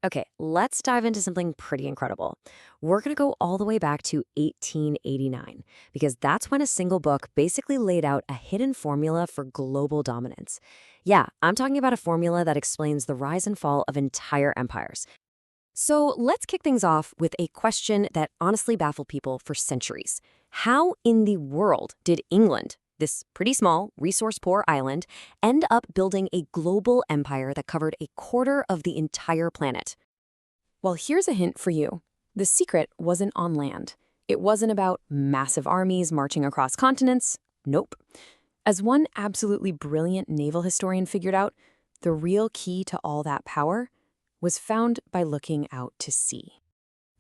Okay, let's dive into something pretty incredible. We're going to go all the way back to 1889, because that's when a single book basically laid out a hidden formula for global dominance. Yeah, I'm talking about a formula that explains the rise and fall of entire empires. So let's kick things off with a question that honestly baffled people for centuries. How in the world did England, this pretty small, resource poor island, end up building a global empire that covered a quarter of the entire planet? Well, here's a hint for you. The secret wasn't on land. It wasn't about massive armies marching across continents. Nope. As one absolutely brilliant naval historian figured out, the real key to all that power was found by looking out to sea.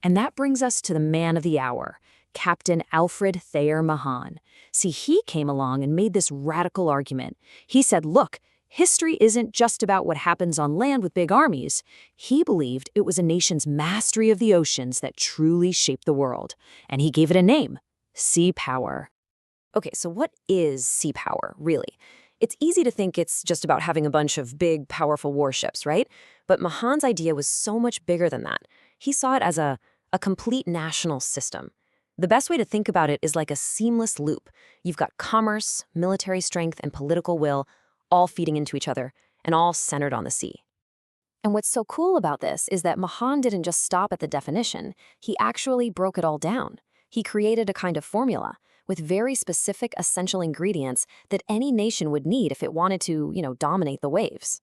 And that brings us to the man of the hour, Captain Alfred Thayer Mahan. See, he came along and made this radical argument. He said, look, history isn't just about what happens on land with big armies. He believed it was a nation's mastery of the oceans that truly shaped the world. And he gave it a name, sea power. Okay, so what is sea power, really? It's easy to think it's just about having a bunch of big, powerful warships, right? But Mahan's idea was so much bigger than that. He saw it as a complete national system. The best way to think about it is like a seamless loop. You've got commerce, military strength, and political will all feeding into each other, and all centered on the sea. And what's so cool about this is that Mahan didn't just stop at the definition. He actually broke it all down. He created a kind of formula with very specific essential ingredients that any nation would need if it wanted to, dominate the waves.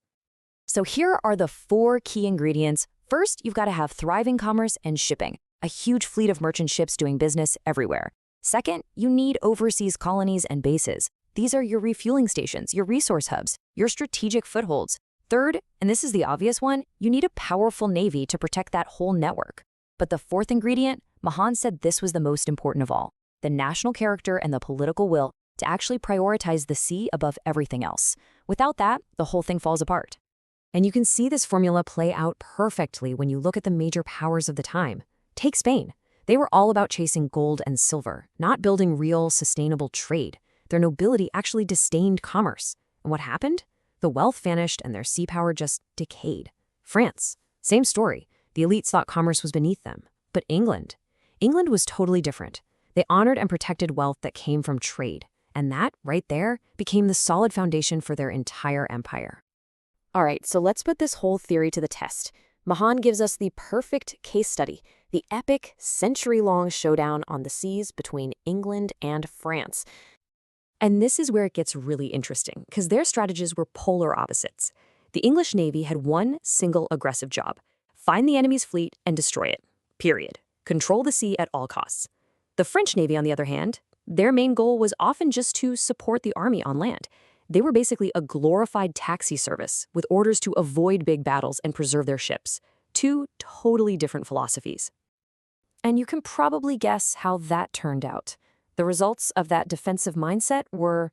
So here are the 4 key ingredients. First, you've got to have thriving commerce and shipping, a huge fleet of merchant ships doing business everywhere. Second, you need overseas colonies and bases. These are your refueling stations, your resource hubs, your strategic footholds. Third, and this is the obvious one, you need a powerful navy to protect that whole network. But the 4th ingredient, Mahan said this was the most important of all, the national character and the political will to actually prioritize the sea above everything else. Without that, the whole thing falls apart. And you can see this formula play out perfectly when you look at the major powers of the time. Take Spain. They were all about chasing gold and silver, not building real, sustainable trade. Their nobility actually disdained commerce. And what happened? The wealth vanished and their sea power just decayed. France, same story. The elites thought commerce was beneath them. But England was totally different. They honored and protected wealth that came from trade. And that, right there, became the solid foundation for their entire empire. All right, so let's put this whole theory to the test. Mahan gives us the perfect case study, the epic, century-long showdown on the seas between England and France. And this is where it gets really interesting, because their strategies were polar opposites. The English Navy had one single aggressive job: find the enemy's fleet and destroy it. Period. Control the sea at all costs. The French Navy, on the other hand, their main goal was often just to support the army on land. They were basically a glorified taxi service with orders to avoid big battles and preserve their ships. 2 totally different philosophies. And you can probably guess how that turned out. The results of that defensive mindset were,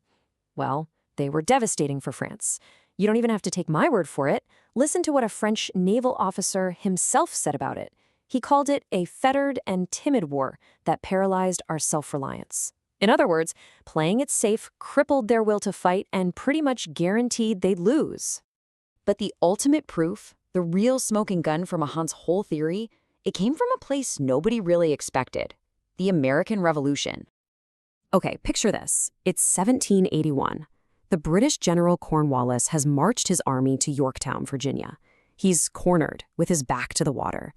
well, they were devastating for France. You don't even have to take my word for it. Listen to what a French naval officer himself said about it. He called it a fettered and timid war that paralyzed our self-reliance. In other words, playing it safe crippled their will to fight and pretty much guaranteed they'd lose. But the ultimate proof, the real smoking gun for Mahan's whole theory, it came from a place nobody really expected: the American Revolution. Okay, picture this. It's 1781. The British General Cornwallis has marched his army to Yorktown, Virginia. He's cornered, with his back to the water.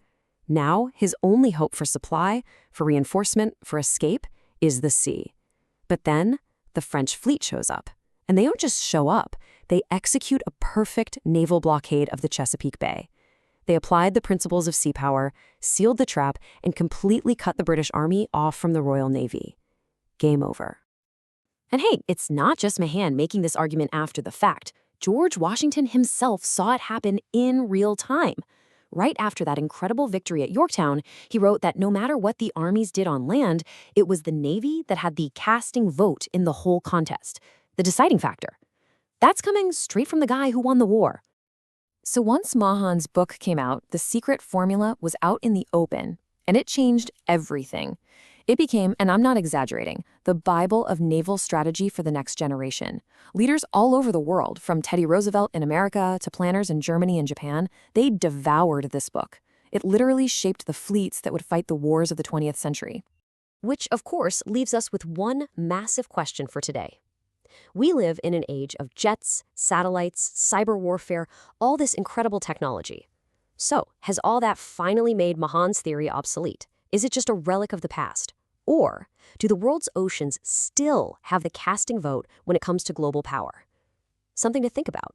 Now, his only hope for supply, for reinforcement, for escape, is the sea. But then, the French fleet shows up. And they don't just show up, they execute a perfect naval blockade of the Chesapeake Bay. They applied the principles of sea power, sealed the trap, and completely cut the British Army off from the Royal Navy. Game over. And hey, it's not just Mahan making this argument after the fact. George Washington himself saw it happen in real time. Right after that incredible victory at Yorktown, he wrote that no matter what the armies did on land, it was the Navy that had the casting vote in the whole contest, the deciding factor. That's coming straight from the guy who won the war. So once Mahan's book came out, the secret formula was out in the open, and it changed everything. It became, and I'm not exaggerating, the Bible of naval strategy for the next generation. Leaders all over the world, from Teddy Roosevelt in America to planners in Germany and Japan, they devoured this book. It literally shaped the fleets that would fight the wars of the 20th century. Which, of course, leaves us with one massive question for today. We live in an age of jets, satellites, cyber warfare, all this incredible technology. So, has all that finally made Mahan's theory obsolete? Is it just a relic of the past? Or do the world's oceans still have the casting vote when it comes to global power? Something to think about.